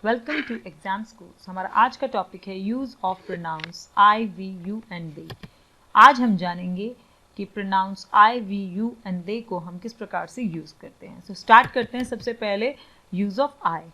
Welcome to exam schools. हमारा आज का टॉपिक है use of pronouns I, we, you and they. आज हम जानेंगे कि pronouns I, we, you and they को हम किस प्रकार से यूज करते हैं। स्टार्ट करते हैं सबसे पहले use of I.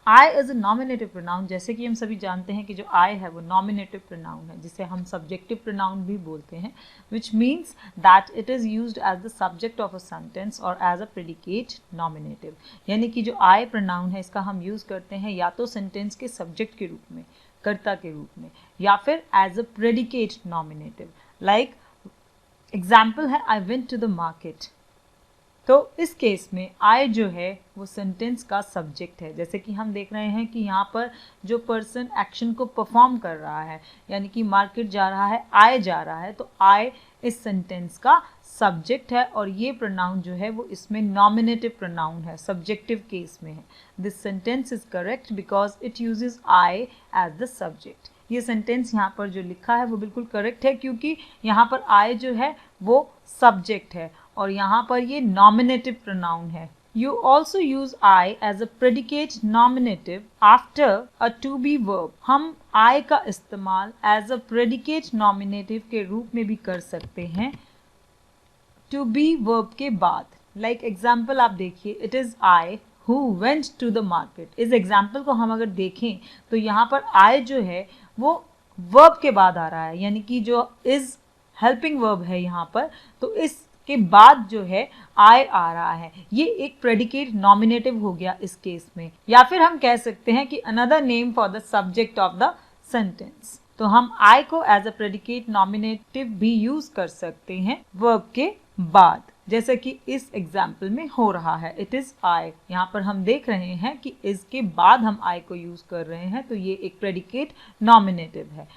I is a nominative pronoun. जैसे कि हम सभी जानते हैं कि जो आई है वो नॉमिनेटिव प्रोनाउन है, जिसे हम सब्जेक्टिव प्रोनाउन भी बोलते हैं, which means that it is used as the subject of a sentence और एज अ प्रेडिकेट नॉमिनेटिव। यानी कि जो आई प्रोनाउन है इसका हम यूज करते हैं या तो सेंटेंस के सब्जेक्ट के रूप में, कर्ता के रूप में, या फिर as a predicate nominative. Like example है I went to the market. तो इस केस में आई जो है वो सेंटेंस का सब्जेक्ट है। जैसे कि हम देख रहे हैं कि यहाँ पर जो पर्सन एक्शन को परफॉर्म कर रहा है, यानी कि मार्केट जा रहा है, आई जा रहा है, तो आई इस सेंटेंस का सब्जेक्ट है और ये प्रोनाउन जो है वो इसमें नॉमिनेटिव प्रोनाउन है, सब्जेक्टिव केस में है। This sentence is correct because it uses I as the subject. ये सेंटेंस यहाँ पर जो लिखा है वो बिल्कुल करेक्ट है, क्योंकि यहाँ पर आई जो है वो सब्जेक्ट है और यहाँ पर ये नॉमिनेटिव प्रोनाउन है। You also use I as a predicate nominative after a to be verb. हम I का इस्तेमाल as a predicate nominative के रूप में भी कर सकते हैं to be verb के बाद। Like example आप देखिए, it is I who went to the market। इस एग्जाम्पल को हम अगर देखें तो यहाँ पर I जो है वो verb के बाद आ रहा है, यानी कि जो is helping verb है यहाँ पर, तो इस के बाद जो है आई आ रहा है, ये एक प्रेडिकेट नॉमिनेटिव हो गया इस केस में। या फिर हम कह सकते हैं कि another name for the subject of the sentence. तो हम आई को एज अ प्रेडिकेट नॉमिनेटिव भी यूज कर सकते हैं वर्ब के बाद, जैसे कि इस एग्जाम्पल में हो रहा है, इट इज आई। यहाँ पर हम देख रहे हैं कि इसके बाद हम आई को यूज कर रहे हैं, तो ये एक प्रेडिकेट नॉमिनेटिव है।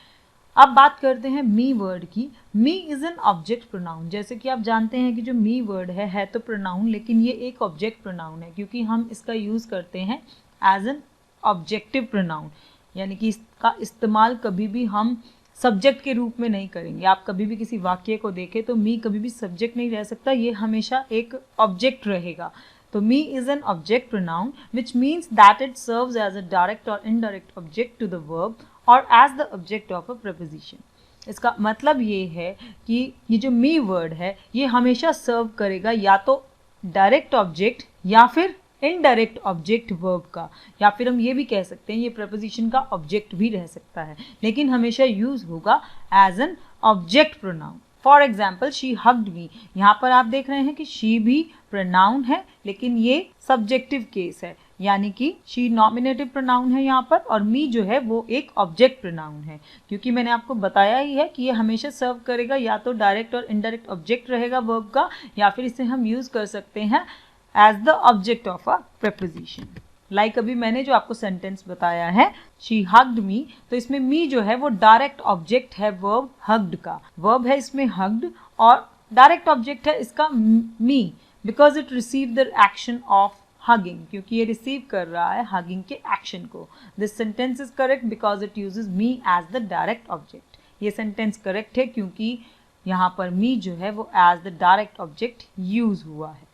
अब बात करते हैं मी वर्ड की। मी इज एन ऑब्जेक्ट प्रोनाउन। जैसे कि आप जानते हैं कि जो मी वर्ड है तो प्रोनाउन, लेकिन ये एक ऑब्जेक्ट प्रोनाउन है, क्योंकि हम इसका यूज करते हैं एज एन ऑब्जेक्टिव प्रोनाउन, यानी कि इसका इस्तेमाल कभी भी हम सब्जेक्ट के रूप में नहीं करेंगे। आप कभी भी किसी वाक्य को देखें तो मी कभी भी सब्जेक्ट नहीं रह सकता, ये हमेशा एक ऑब्जेक्ट रहेगा। तो me is an object pronoun which means that it serves as a direct or indirect object to the verb or as the object of a preposition. इसका मतलब ये है कि ये जो मी वर्ड है ये हमेशा सर्व करेगा या तो डायरेक्ट ऑब्जेक्ट या फिर इनडायरेक्ट ऑब्जेक्ट वर्ब का, या फिर हम ये भी कह सकते हैं ये प्रपोजिशन का ऑब्जेक्ट भी रह सकता है, लेकिन हमेशा यूज होगा as an object pronoun. For example she hugged me. यहाँ पर आप देख रहे हैं कि शी भी प्रोनाउन है, लेकिन ये सब्जेक्टिव केस है, यानी कि शी नॉमिनेटिव प्रोनाउन है यहाँ पर, और मी जो है वो एक ऑब्जेक्ट प्रोनाउन है, क्योंकि मैंने आपको बताया ही है कि ये हमेशा सर्व करेगा या तो डायरेक्ट और इनडायरेक्ट ऑब्जेक्ट रहेगा वर्ब का, या फिर इसे हम यूज कर सकते हैं as the object of a preposition. Like अभी मैंने जो आपको सेंटेंस बताया है शी हग्ड मी, तो इसमें मी जो है वो डायरेक्ट ऑब्जेक्ट है वर्ब हग्ड का। वर्ब है इसमें हग्ड और डायरेक्ट ऑब्जेक्ट है इसका me, because it receive the action of hugging, क्योंकि ये रिसीव कर रहा है हगिंग के एक्शन को। This sentence is correct because it uses me as the direct object. ये सेंटेंस करेक्ट है क्योंकि यहाँ पर मी जो है वो as the direct object use हुआ है।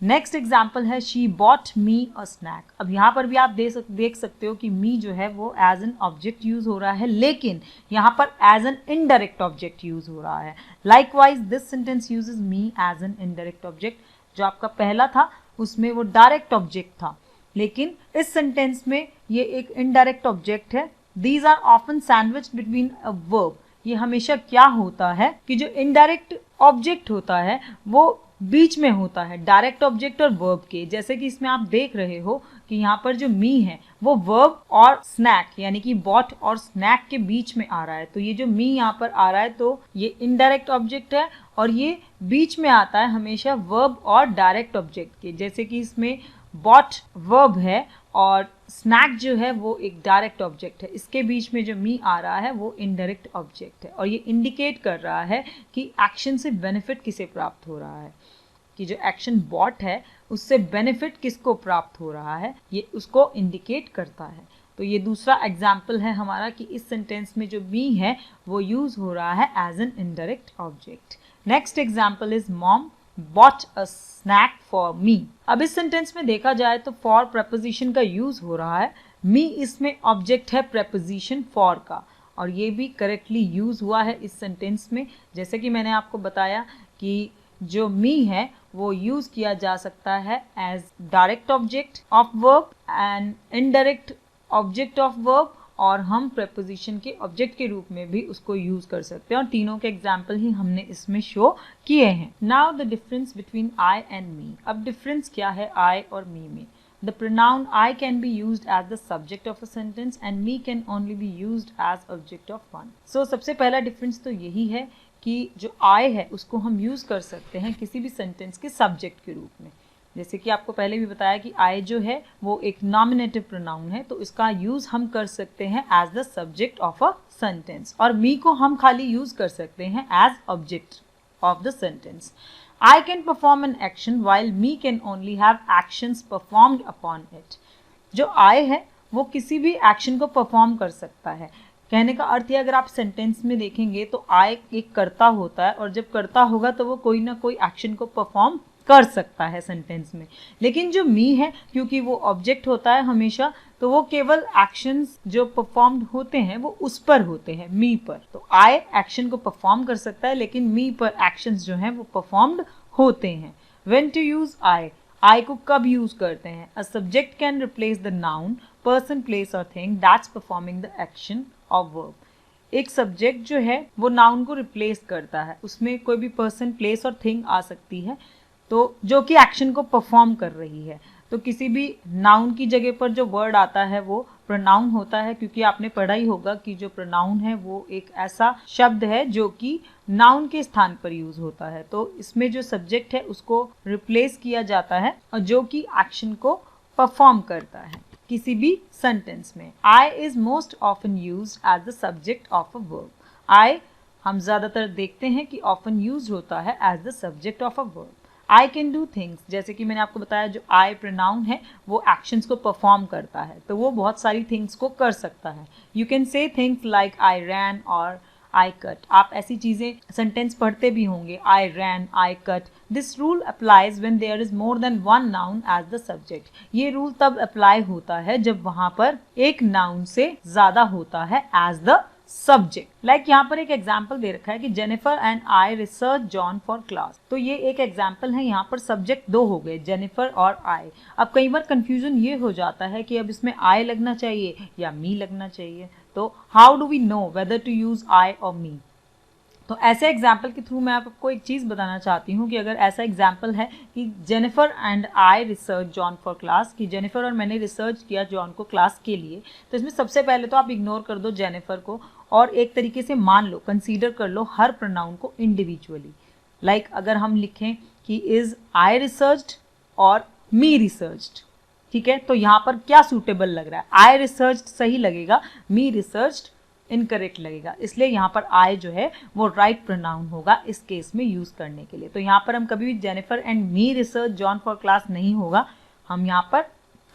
नेक्स्ट एग्जाम्पल है she bought me a snack. अब यहाँ पर भी आप देख सकते हो कि मी जो है वो एज एन ऑब्जेक्ट यूज हो रहा है, लेकिन यहाँ पर as an indirect object use हो रहा है। Likewise this sentence uses me as an indirect object. जो आपका पहला था उसमें वो डायरेक्ट ऑब्जेक्ट था, लेकिन इस सेंटेंस में ये एक इनडायरेक्ट ऑब्जेक्ट है। These are often sandwiched between a verb. ये हमेशा क्या होता है कि जो इनडायरेक्ट ऑब्जेक्ट होता है वो बीच में होता है डायरेक्ट ऑब्जेक्ट और वर्ब के। जैसे कि इसमें आप देख रहे हो कि यहाँ पर जो मी है वो वर्ब और स्नैक यानी कि बॉट और स्नैक के बीच में आ रहा है। तो ये जो मी यहाँ पर आ रहा है तो ये इनडायरेक्ट ऑब्जेक्ट है और ये बीच में आता है हमेशा वर्ब और डायरेक्ट ऑब्जेक्ट के। जैसे कि इसमें बॉट वर्ब है और स्नैक जो है वो एक डायरेक्ट ऑब्जेक्ट है, इसके बीच में जो मी आ रहा है वो इनडायरेक्ट ऑब्जेक्ट है, और ये इंडिकेट कर रहा है कि एक्शन से बेनिफिट किसे प्राप्त हो रहा है, कि जो एक्शन बॉट है उससे बेनिफिट किसको प्राप्त हो रहा है, ये उसको इंडिकेट करता है। तो ये दूसरा एग्जाम्पल है हमारा कि इस सेंटेंस में जो मी है वो यूज हो रहा है as an indirect object. Next example is mom bought a snack for me। अब इस सेंटेंस में देखा जाए तो फॉर प्रपोजिशन का यूज हो रहा है, मी इसमें ऑब्जेक्ट है प्रेपोजिशन फॉर का, और ये भी करेक्टली यूज हुआ है इस सेंटेंस में। जैसे कि मैंने आपको बताया कि जो मी है वो यूज किया जा सकता है as direct object of verb and indirect object of verb, और हम प्रेपोजिशन के ऑब्जेक्ट के रूप में भी उसको यूज कर सकते हैं, और तीनों के एग्जाम्पल ही हमने इसमें शो किए हैं। Now the difference between I and me. अब डिफरेंस क्या है आई और मी में? The pronoun I can be used as the subject of a sentence and me can only be used as object of one. So सबसे पहला difference तो यही है कि जो I है उसको हम यूज कर सकते हैं किसी भी सेंटेंस के सब्जेक्ट के रूप में। जैसे कि आपको पहले भी बताया कि I जो है वो एक नॉमिनेटिव प्रोनाउन है, तो इसका यूज हम कर सकते हैं as the subject of a sentence, और मी को हम खाली यूज कर सकते हैं as object of the sentence. I can perform an action while me can only have actions performed upon it. जो I है वो किसी भी एक्शन को परफॉर्म कर सकता है। कहने का अर्थ है, अगर आप सेंटेंस में देखेंगे तो I एक कर्ता होता है, और जब कर्ता होगा तो वो कोई ना कोई एक्शन को परफॉर्म कर सकता है सेंटेंस में। लेकिन जो मी है, क्योंकि वो ऑब्जेक्ट होता है हमेशा, तो वो केवल एक्शंस जो परफॉर्म्ड होते हैं वो उस पर होते हैं, मी पर। तो आई एक्शन को परफॉर्म कर सकता है, लेकिन मी पर एक्शंस जो हैं वो परफॉर्म्ड होते हैं। व्हेन टू यूज आई को कब यूज करते हैं? A subject can replace the noun, person, place or thing that's performing the action of verb. एक सब्जेक्ट जो है वो नाउन को रिप्लेस करता है, उसमें कोई भी पर्सन, प्लेस और थिंग आ सकती है, तो जो कि एक्शन को परफॉर्म कर रही है। तो किसी भी नाउन की जगह पर जो वर्ड आता है वो प्रोनाउन होता है, क्योंकि आपने पढ़ा ही होगा कि जो प्रोनाउन है वो एक ऐसा शब्द है जो कि नाउन के स्थान पर यूज होता है। तो इसमें जो सब्जेक्ट है उसको रिप्लेस किया जाता है, और जो कि एक्शन को परफॉर्म करता है किसी भी सेंटेंस में। I is most often used as the subject of a verb. I हम ज्यादातर देखते हैं कि ऑफन यूज होता है as the subject of a verb. I can do things, जैसे कि मैंने आपको बताया जो I प्रोनाउन है वो एक्शंस को परफॉर्म करता है, तो वो बहुत सारी थिंग्स को कर सकता है। You can say things like I ran और I cut। आप ऐसी चीज़ें सेंटेंस पढ़ते भी होंगे, I ran, I cut। This rule applies when there is more than one noun as the subject। ये रूल तब अप्लाई होता है जब वहाँ पर एक नाउन से ज़्यादा होता है as the सब्जेक्ट। लाइक यहाँ पर एक एग्जाम्पल दे रखा है कि Jennifer and I research John for class. तो ये एक एग्जाम्पल है, यहाँ पर सब्जेक्ट दो हो गए, जेनिफर और आई। अब कई बार कंफ्यूजन ये हो जाता है कि अब इसमें आई लगना चाहिए या मी लगना चाहिए, तो how do we know whether to use I और मी? तो ऐसे एग्जाम्पल के थ्रू मैं आपको एक चीज़ बताना चाहती हूँ कि अगर ऐसा एग्जाम्पल है कि Jennifer and I research John for class, कि जेनिफर और मैंने रिसर्च किया जॉन को क्लास के लिए, तो इसमें सबसे पहले तो आप इग्नोर कर दो जेनिफर को, और एक तरीके से मान लो, कंसीडर कर लो हर प्रोनाउन को इंडिविजुअली। लाइक अगर हम लिखें कि इज आई रिसर्च्ड और मी रिसर्च्ड, ठीक है, तो यहाँ पर क्या सूटेबल लग रहा है? आई रिसर्च्ड सही लगेगा, मी रिसर्च्ड इनकरेक्ट लगेगा, इसलिए यहाँ पर आई जो है वो राइट प्रोनाउन होगा इस केस में यूज करने के लिए। तो यहाँ पर हम कभी भी Jennifer and me research John for class नहीं होगा, हम यहाँ पर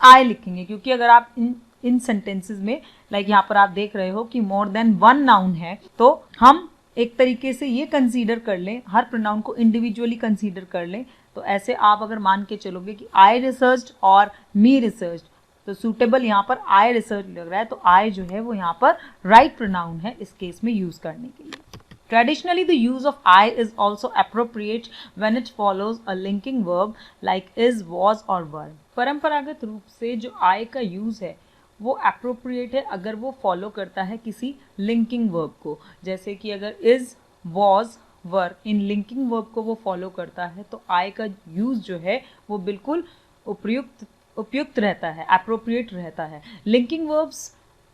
आई लिखेंगे, क्योंकि अगर आप इन सेंटेंसेस में लाइक यहाँ पर आप देख रहे हो कि मोर देन वन नाउन है, तो हम एक तरीके से ये कंसीडर कर लें, हर प्रोनाउन को इंडिविजुअली कंसीडर कर लें। तो ऐसे आप अगर मान के चलोगे कि आई रिसर्च्ड और मी रिसर्च्ड, तो सूटेबल यहाँ पर आई रिसर्च लग रहा है, तो आई जो है वो यहाँ पर राइट प्रोनाउन है इस केस में यूज करने के लिए। Traditionally, the use of I is also appropriate when it follows a linking verb like is, was और were। परंपरागत रूप से जो I का यूज है वो appropriate है अगर वो फॉलो करता है किसी linking verb को, जैसे कि अगर is, was, were in linking verb को वो फॉलो करता है, तो I का यूज जो है वो बिल्कुल उपयुक्त रहता है, appropriate रहता है। Linking verbs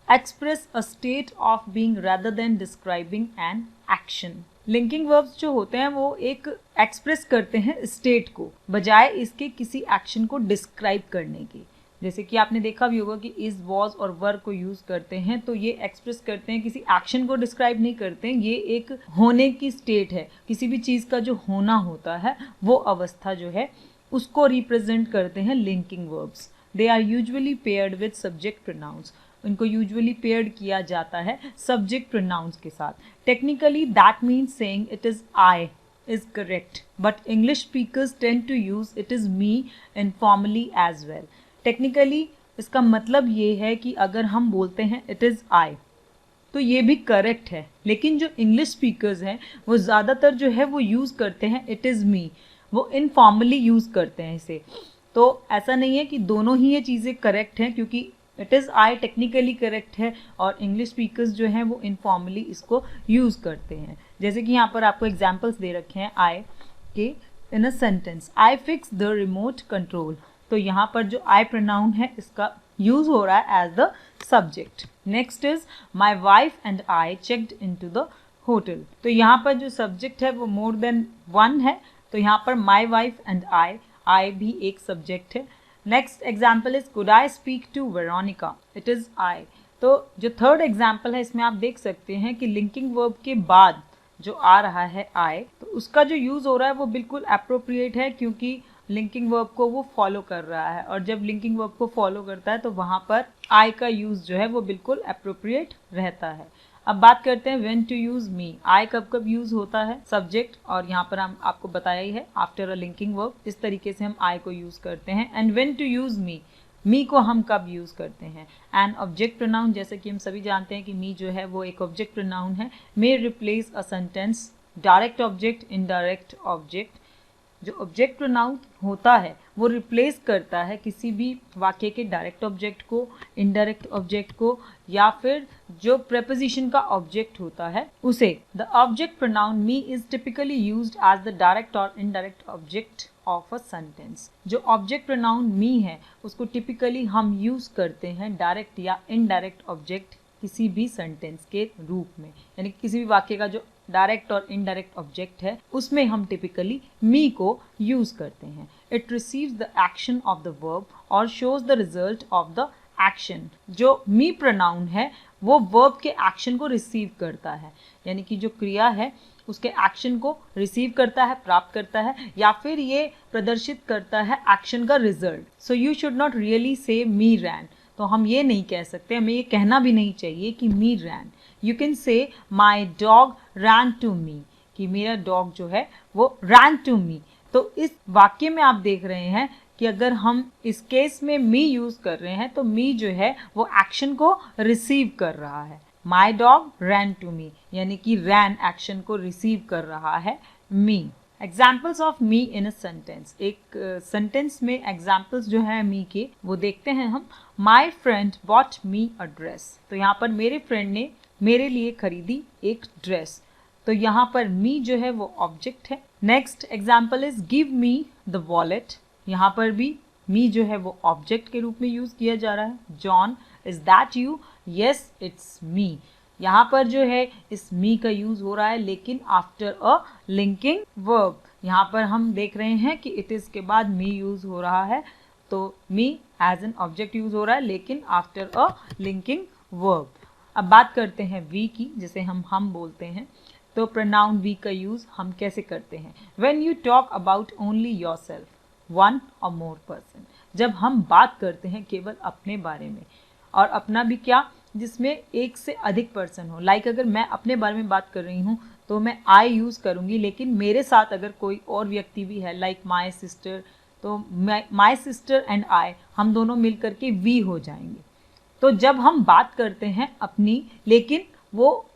express a state of being rather than describing an action। Linking verbs जो होते हैं वो एक एक्सप्रेस करते हैं स्टेट को, बजाय इसके किसी एक्शन को डिस्क्राइब करने की। जैसे कि आपने देखा भी होगा कि इज, वॉज और वर को यूज करते हैं, तो ये एक्सप्रेस करते हैं, किसी एक्शन को डिस्क्राइब नहीं करते हैं, ये एक होने की स्टेट है, किसी भी चीज़ का जो होना होता है वो अवस्था जो है उसको रिप्रेजेंट करते हैं linking verbs. They are usually paired with subject pronouns. इनको यूजुअली पेयर्ड किया जाता है सब्जेक्ट प्रोनाउंस के साथ। Technically that means saying it is I is correct, but English speakers tend to use it is me informally as well। Technically इसका मतलब ये है कि अगर हम बोलते हैं इट इज़ आई, तो ये भी करेक्ट है, लेकिन जो इंग्लिश स्पीकर्स हैं वो ज़्यादातर जो है वो यूज़ करते हैं इट इज़ मी, वो इनफॉर्मली यूज़ करते हैं इसे। तो ऐसा नहीं है कि दोनों ही ये चीज़ें करेक्ट हैं, क्योंकि it is I technically correct है और इंग्लिश स्पीकर्स जो हैं वो इनफॉर्मली इसको यूज़ करते हैं। जैसे कि यहाँ पर आपको एग्जाम्पल्स दे रखे हैं आई के in a sentence, I fix the remote control. तो यहाँ पर जो आई प्रोनाउन है इसका यूज हो रहा है as the subject. Next is my wife and I checked in to the hotel. तो यहाँ पर जो सब्जेक्ट है वो मोर देन वन है, तो यहाँ पर माई वाइफ एंड आई भी एक सब्जेक्ट है। Next example is could I speak to Veronica, it is I. तो जो थर्ड एग्जाम्पल है इसमें आप देख सकते हैं कि लिंकिंग वर्ब के बाद जो आ रहा है आई, तो उसका जो यूज हो रहा है वो बिल्कुल अप्रोप्रिएट है, क्योंकि लिंकिंग वर्ब को वो फॉलो कर रहा है, और जब लिंकिंग वर्ब को फॉलो करता है तो वहाँ पर आई का यूज जो है वो बिल्कुल अप्रोप्रिएट रहता है। अब बात करते हैं व्हेन टू यूज मी। आई कब कब यूज होता है, सब्जेक्ट, और यहाँ पर हम आपको बताया ही है आफ्टर अ लिंकिंग वर्ब, इस तरीके से हम आई को यूज करते हैं। And when to use me को हम कब यूज करते हैं, एंड ऑब्जेक्ट प्रोनाउन, जैसे कि हम सभी जानते हैं कि मी जो है वो एक ऑब्जेक्ट प्रोनाउन है, may replace a sentence, direct object, indirect object. जो ऑब्जेक्ट प्रोनाउन होता है वो रिप्लेस करता है किसी भी वाक्य के डायरेक्ट ऑब्जेक्ट को, इनडायरेक्ट ऑब्जेक्ट को, या फिर जो प्रेपोजिशन का ऑब्जेक्ट होता है उसे। The object pronoun me is typically used as the direct or indirect object of a sentence. जो ऑब्जेक्ट प्रोनाउन मी है उसको टिपिकली हम यूज करते हैं डायरेक्ट या इनडायरेक्ट ऑब्जेक्ट किसी भी सेंटेंस के रूप में, यानी किसी भी वाक्य का जो डायरेक्ट और इनडायरेक्ट ऑब्जेक्ट है उसमें हम टिपिकली मी को यूज करते हैं। It receives the action of the verb और shows the result of the action. जो मी प्रोनाउन है वो वर्ब के एक्शन को रिसीव करता है, यानी कि जो क्रिया है उसके एक्शन को रिसीव करता है, प्राप्त करता है, या फिर ये प्रदर्शित करता है एक्शन का result. So you should not really say me रैन। तो हम ये नहीं कह सकते, हमें ये कहना भी नहीं चाहिए कि मी रैन। You can say my dog ran to me, कि मेरा डॉग जो है वो रैन टू मी। तो इस वाक्य में आप देख रहे हैं कि अगर हम इस केस में मी यूज कर रहे हैं तो मी जो है वो एक्शन को रिसीव कर रहा है। My dog ran to me, यानी कि रैन एक्शन को रिसीव कर रहा है me. Examples of me in a sentence, एक सेंटेंस में एग्जाम्पल्स जो है मी के वो देखते हैं हम। My friend bought me a dress. तो यहाँ पर मेरे फ्रेंड ने मेरे लिए खरीदी एक ड्रेस, तो यहाँ पर मी जो है वो ऑब्जेक्ट है। Next example is give me the wallet. यहाँ पर भी मी जो है वो ऑब्जेक्ट के रूप में यूज किया जा रहा है। John is that you, yes it's me. यहाँ पर जो है इस मी का यूज हो रहा है लेकिन आफ्टर अ लिंकिंग वर्ब। यहाँ पर हम देख रहे हैं कि इट इज के बाद मी यूज हो रहा है, तो me as an object use हो रहा है लेकिन आफ्टर अ लिंकिंग वर्ब। अब बात करते हैं वी की, जिसे हम बोलते हैं। तो प्रोनाउन वी का यूज हम कैसे करते हैं। When you talk about only yourself, one और मोर पर्सन। जब हम बात करते हैं केवल अपने बारे में, और अपना भी क्या, जिसमें एक से अधिक पर्सन हो। लाइक अगर मैं अपने बारे में बात कर रही हूँ तो मैं आई यूज करूँगी, लेकिन मेरे साथ अगर कोई और व्यक्ति भी है लाइक माई सिस्टर, तो माई सिस्टर एंड आई, हम दोनों मिल करके वी हो जाएंगे। तो जब हम बात करते हैं अपनी, लेकिन वो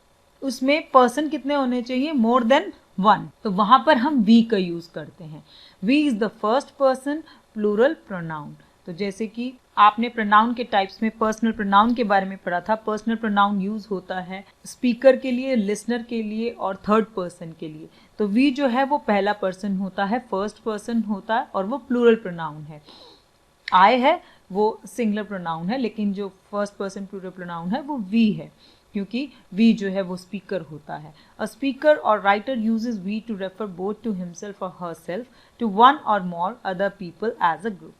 उसमें पर्सन कितने होने चाहिए, मोर देन वन, तो वहां पर हम वी का यूज करते हैं। We is the first person plural pronoun. तो जैसे कि आपने प्रोनाउन के टाइप्स में पर्सनल प्रोनाउन के बारे में पढ़ा था। पर्सनल प्रोनाउन यूज होता है स्पीकर के लिए, लिसनर के लिए और थर्ड पर्सन के लिए। तो वी जो है वो पहला पर्सन होता है, फर्स्ट पर्सन होता है, और वो प्लूरल प्रोनाउन है। आई है वो सिंगुलर प्रोनाउन है, लेकिन जो फर्स्ट पर्सन प्लूरल प्रोनाउन है वो वी है, क्योंकि वी जो है वो स्पीकर होता है। अ स्पीकर और writer uses we to refer both to himself और हरसेल्फ, टू वन और more other people as a group.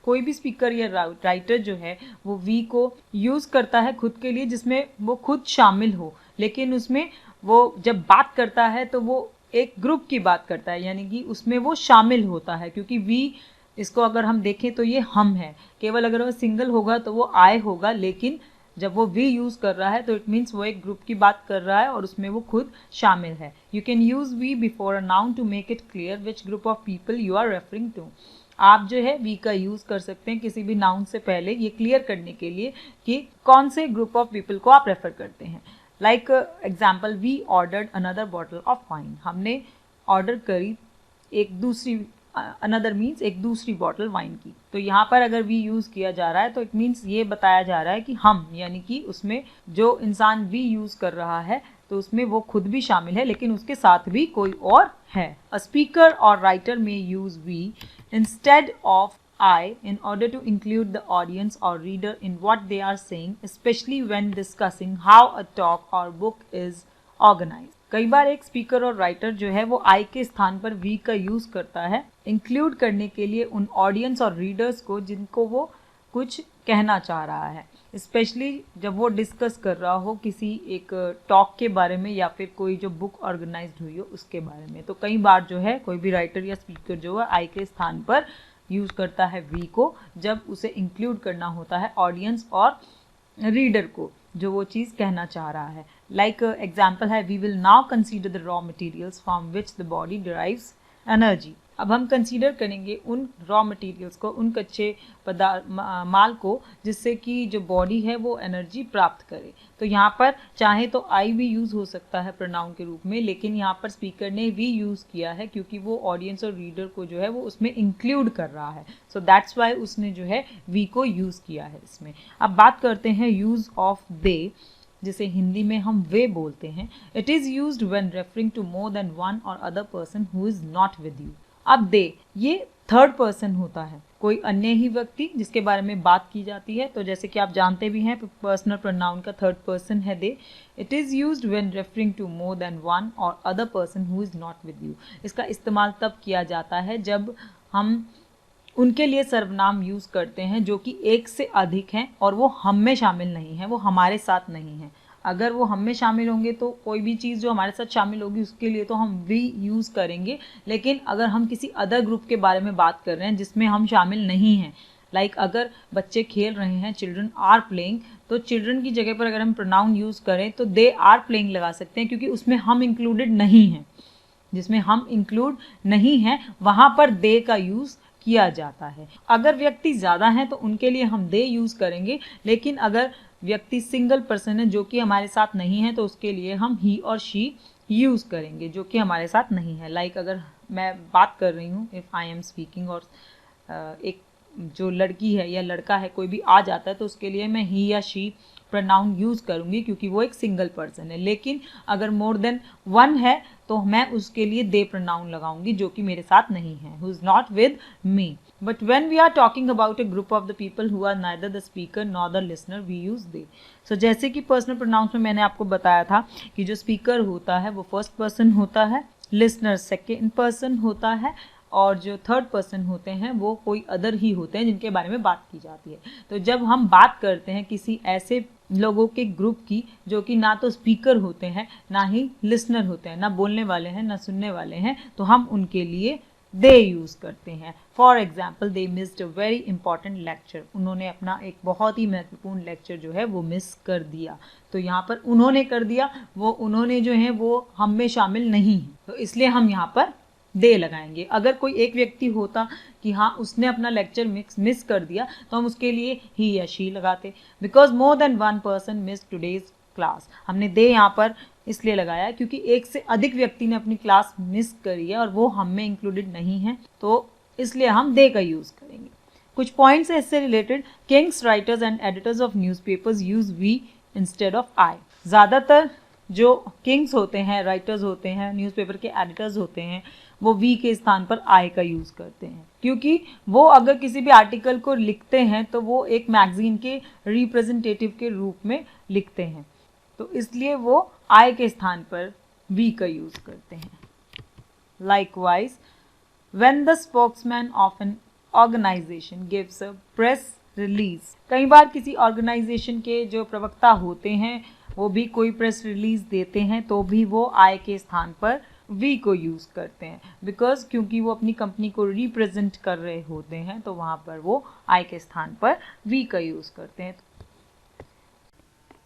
कोई भी स्पीकर या राइटर जो है वो वी को यूज करता है खुद के लिए, जिसमें वो खुद शामिल हो, लेकिन उसमें वो जब बात करता है तो वो एक ग्रुप की बात करता है, यानी कि उसमें वो शामिल होता है। क्योंकि वी, इसको अगर हम देखें तो ये हम है, केवल अगर वो सिंगल होगा तो वो आई होगा, लेकिन जब वो वी यूज कर रहा है तो इट मीन्स वो एक ग्रुप की बात कर रहा है और उसमें वो खुद शामिल है. You can use we before a noun to make it clear which group of people you are referring to. आप जो है वी का यूज कर सकते हैं किसी भी नाउन से पहले ये क्लियर करने के लिए कि कौन से ग्रुप ऑफ पीपल को आप रेफर करते हैं. Like example, we ordered another bottle of wine. हमने ऑर्डर करी एक दूसरी, अनदर मीन्स एक दूसरी बॉटल वाइन की. तो यहाँ पर अगर वी यूज़ किया जा रहा है तो इट मीन्स ये बताया जा रहा है कि हम, यानी कि उसमें जो इंसान वी यूज़ कर रहा है तो उसमें वो खुद भी शामिल है लेकिन उसके साथ भी कोई और है. अ स्पीकर और राइटर में use we instead of I in order to include the audience or reader in what they are saying, especially when discussing how a talk or book is organized. कई बार एक speaker और writer जो है वो आई के स्थान पर वी का यूज करता है इंक्लूड करने के लिए उन ऑडियंस और रीडर्स को जिनको वो कुछ कहना चाह रहा है, स्पेशली जब वो डिस्कस कर रहा हो किसी एक टॉक के बारे में या फिर कोई जो बुक ऑर्गेनाइज्ड हुई हो उसके बारे में. तो कई बार जो है कोई भी राइटर या स्पीकर जो है आई के स्थान पर यूज करता है वी को जब उसे इंक्लूड करना होता है ऑडियंस और रीडर को जो वो चीज़ कहना चाह रहा है. लाइक एग्जाम्पल है, we will now consider the raw materials from which the body derives energy. अब हम कंसीडर करेंगे उन रॉ मटेरियल्स को, उन कच्चे माल को जिससे कि जो बॉडी है वो एनर्जी प्राप्त करे. तो यहाँ पर चाहे तो आई भी यूज़ हो सकता है प्रोनाउन के रूप में, लेकिन यहाँ पर स्पीकर ने वी यूज़ किया है क्योंकि वो ऑडियंस और रीडर को जो है वो उसमें इंक्लूड कर रहा है. सो दैट्स वाई उसने जो है वी को यूज़ किया है इसमें. अब बात करते हैं यूज़ ऑफ दे, जिसे हिंदी में हम वे बोलते हैं. It is used when referring to more than one or other person who is not with you. अब दे ये थर्ड पर्सन होता है, कोई अन्य ही व्यक्ति जिसके बारे में बात की जाती है. तो जैसे कि आप जानते भी हैं पर्सनल प्रोनाउन का थर्ड पर्सन है they. It is used when referring to more than one or other person who is not with you. इसका इस्तेमाल तब किया जाता है जब हम उनके लिए सर्वनाम यूज़ करते हैं जो कि एक से अधिक हैं और वो हम में शामिल नहीं हैं, वो हमारे साथ नहीं हैं. अगर वो हम में शामिल होंगे तो कोई भी चीज़ जो हमारे साथ शामिल होगी उसके लिए तो हम वी यूज़ करेंगे, लेकिन अगर हम किसी अदर ग्रुप के बारे में बात कर रहे हैं जिसमें हम शामिल नहीं हैं, लाइक अगर बच्चे खेल रहे हैं, चिल्ड्रन आर प्लेइंग, तो चिल्ड्रन की जगह पर अगर हम प्रोनाउन यूज़ करें तो दे आर प्लेइंग लगा सकते हैं क्योंकि उसमें हम इंक्लूडेड नहीं हैं. जिसमें हम इंक्लूड नहीं हैं वहाँ पर दे का यूज़ किया जाता है. अगर व्यक्ति ज़्यादा हैं तो उनके लिए हम दे यूज़ करेंगे, लेकिन अगर व्यक्ति सिंगल पर्सन है जो कि हमारे साथ नहीं है तो उसके लिए हम ही और शी यूज़ करेंगे जो कि हमारे साथ नहीं है. लाइक अगर मैं बात कर रही हूँ, इफ़ आई एम स्पीकिंग, और एक जो लड़की है या लड़का है कोई भी आ जाता है तो उसके लिए मैं ही या शी प्रोनाउन यूज़ करूँगी क्योंकि वो एक सिंगल पर्सन है. लेकिन अगर मोर देन वन है तो मैं उसके लिए दे प्रोनाउन लगाऊंगी जो कि मेरे साथ नहीं है, who is not with me. But when we are talking about a group of the people who are neither the speaker nor the listener, we use they. So जैसे कि पर्सनल प्रोनाउंस में मैंने आपको बताया था कि जो स्पीकर होता है वो फर्स्ट पर्सन होता है, लिसनर सेकेंड पर्सन होता है और जो थर्ड पर्सन होते हैं वो कोई अदर ही होते हैं जिनके बारे में बात की जाती है. तो जब हम बात करते हैं किसी ऐसे लोगों के ग्रुप की जो कि ना तो स्पीकर होते हैं ना ही लिसनर होते हैं, ना बोलने वाले हैं ना सुनने वाले हैं, तो हम उनके लिए दे यूज़ करते हैं. For example, they missed a very important lecture. उन्होंने अपना एक बहुत ही महत्वपूर्ण लेक्चर जो है वो मिस कर दिया. तो यहाँ पर उन्होंने कर दिया, वो उन्होंने जो है वो हम में शामिल नहीं है, तो इसलिए हम यहाँ पर दे लगाएंगे. अगर कोई एक व्यक्ति होता कि हाँ उसने अपना लेक्चर मिस कर दिया तो हम उसके लिए ही या शी लगाते. Because more than one person miss today's class. हमने दे यहाँ पर इसलिए लगाया क्योंकि एक से अधिक व्यक्ति ने अपनी क्लास मिस करी है और वो हम में इंक्लूडेड नहीं है, तो इसलिए हम दे का यूज़ करेंगे. कुछ पॉइंट्स है इससे related. Kings, writers and editors of newspapers use we instead of I. ज़्यादातर जो किंग्स होते हैं, राइटर्स होते हैं, न्यूज़पेपर के एडिटर्स होते हैं, वो वी के स्थान पर आई का यूज़ करते हैं क्योंकि वो अगर किसी भी आर्टिकल को लिखते हैं तो वो एक मैगजीन के रिप्रेजेंटेटिव के रूप में लिखते हैं, तो इसलिए वो आई के स्थान पर वी का यूज़ करते हैं. Likewise, when the spokesman of an organisation gives a press release. कई बार किसी ऑर्गेनाइजेशन के जो प्रवक्ता होते हैं वो भी कोई प्रेस रिलीज देते हैं तो भी वो आई के स्थान पर वी को यूज़ करते हैं. बिकॉज क्योंकि वो अपनी कंपनी को रिप्रेजेंट कर रहे होते हैं तो वहाँ पर वो आई के स्थान पर वी का यूज़ करते हैं.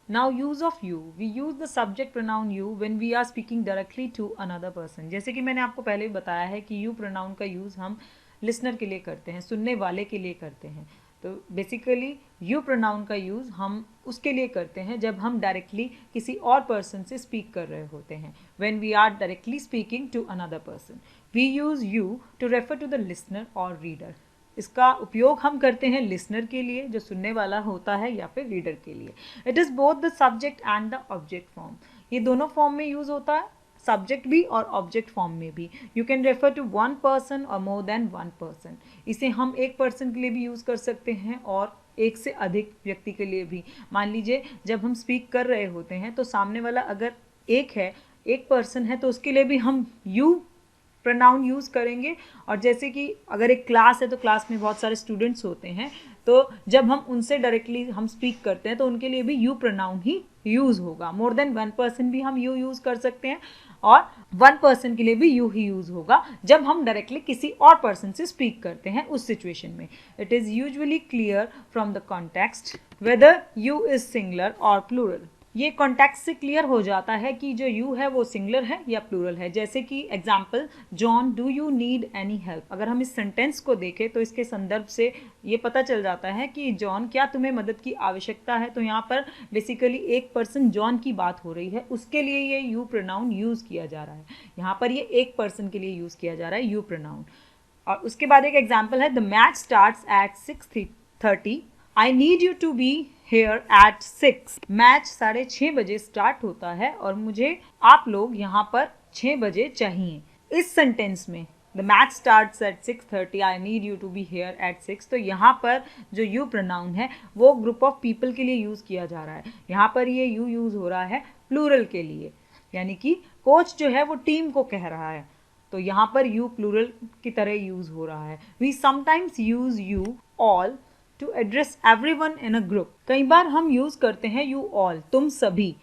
Now use of you. We use the subject pronoun you when we are speaking directly to another person. जैसे कि मैंने आपको पहले भी बताया है कि you pronoun का यूज़ हम लिसनर के लिए करते हैं, सुनने वाले के लिए करते हैं. तो बेसिकली you pronoun का यूज़ हम उसके लिए करते हैं जब हम डायरेक्टली किसी और पर्सन से स्पीक कर रहे होते हैं. When we are directly speaking to another person, we use you to refer to the listener or reader. इसका उपयोग हम करते हैं लिसनर के लिए जो सुनने वाला होता है या फिर रीडर के लिए. It is both the subject and the object form. ये दोनों फॉर्म में यूज़ होता है, सब्जेक्ट भी और ऑब्जेक्ट फॉर्म में भी. You can refer to one person और मोर देन वन पर्सन. इसे हम एक पर्सन के लिए भी यूज़ कर सकते हैं और एक से अधिक व्यक्ति के लिए भी. मान लीजिए जब हम स्पीक कर रहे होते हैं तो सामने वाला अगर एक है, एक पर्सन है, तो उसके लिए भी हम यू प्रोनाउन यूज़ करेंगे. और जैसे कि अगर एक क्लास है तो क्लास में बहुत सारे स्टूडेंट्स होते हैं, तो जब हम उनसे डायरेक्टली हम स्पीक करते हैं तो उनके लिए भी यू प्रोनाउन ही यूज़ होगा. मोर देन वन पर्सन भी हम यू यूज़ कर सकते हैं और वन पर्सन के लिए भी यू ही यूज़ होगा जब हम डायरेक्टली किसी और पर्सन से स्पीक करते हैं उस सिचुएशन में. It is usually clear from the context whether you is singular और प्लूरल. ये कॉन्टेक्स्ट से क्लियर हो जाता है कि जो यू है वो सिंगुलर है या प्लूरल है. जैसे कि example, John do you need any help. अगर हम इस सेंटेंस को देखें तो इसके संदर्भ से ये पता चल जाता है कि जॉन क्या तुम्हें मदद की आवश्यकता है. तो यहाँ पर बेसिकली एक पर्सन जॉन की बात हो रही है, उसके लिए ये यू प्रोनाउन यूज़ किया जा रहा है. यहाँ पर ये एक पर्सन के लिए यूज़ किया जा रहा है यू प्रोनाउन. और उसके बाद एक एग्जाम्पल है, the match starts at 6:30. I need you to be here at 6. Match 6:30 बजे स्टार्ट होता है और मुझे आप लोग यहाँ पर 6 बजे चाहिए. इस सेंटेंस में the match starts at 6:30, I need you to be here at 6. तो यहाँ पर जो यू प्रोनाउन है वो ग्रुप ऑफ पीपल के लिए यूज़ किया जा रहा है. यहाँ पर ये यू यूज़ हो रहा है प्लूरल के लिए, यानी कि कोच जो है वो टीम को कह रहा है, तो यहाँ पर यू प्लूरल की तरह यूज़ हो रहा है. We sometimes use you all to address everyone in a group. कई बार हम यूज़ करते हैं यू ऑल, तुम सभी,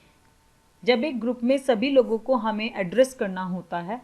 जब एक ग्रुप में सभी लोगों को हमें एड्रेस करना होता है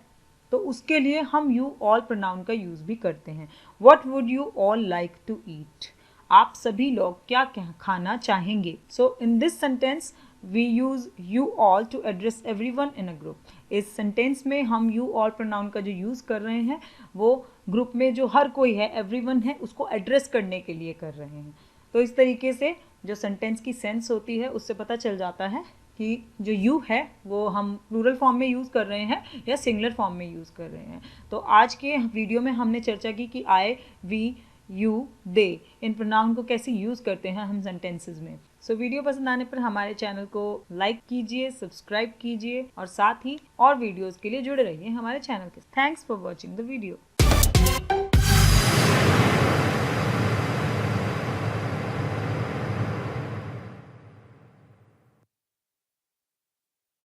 तो उसके लिए हम यू ऑल प्रोनाउन का यूज़ भी करते हैं. What would you all like to eat. आप सभी लोग क्या खाना चाहेंगे. So in this sentence we use you all to address everyone in a group. इस सेंटेंस में हम यू ऑल प्रोनाउन का जो यूज़ कर रहे हैं वो ग्रुप में जो हर कोई है, एवरीवन है, उसको एड्रेस करने के लिए कर रहे हैं. तो इस तरीके से जो सेंटेंस की सेंस होती है उससे पता चल जाता है कि जो यू है वो हम प्लूरल फॉर्म में यूज़ कर रहे हैं या सिंगुलर फॉर्म में यूज़ कर रहे हैं. तो आज के वीडियो में हमने चर्चा की कि आई, वी, यू, दे, इन प्रोनाउन को कैसे यूज़ करते हैं हम सेंटेंसेस में. सो वीडियो पसंद आने पर हमारे चैनल को लाइक कीजिए, सब्सक्राइब कीजिए और साथ ही और वीडियोज़ के लिए जुड़े रहिए हमारे चैनल के. Thanks for watching the video.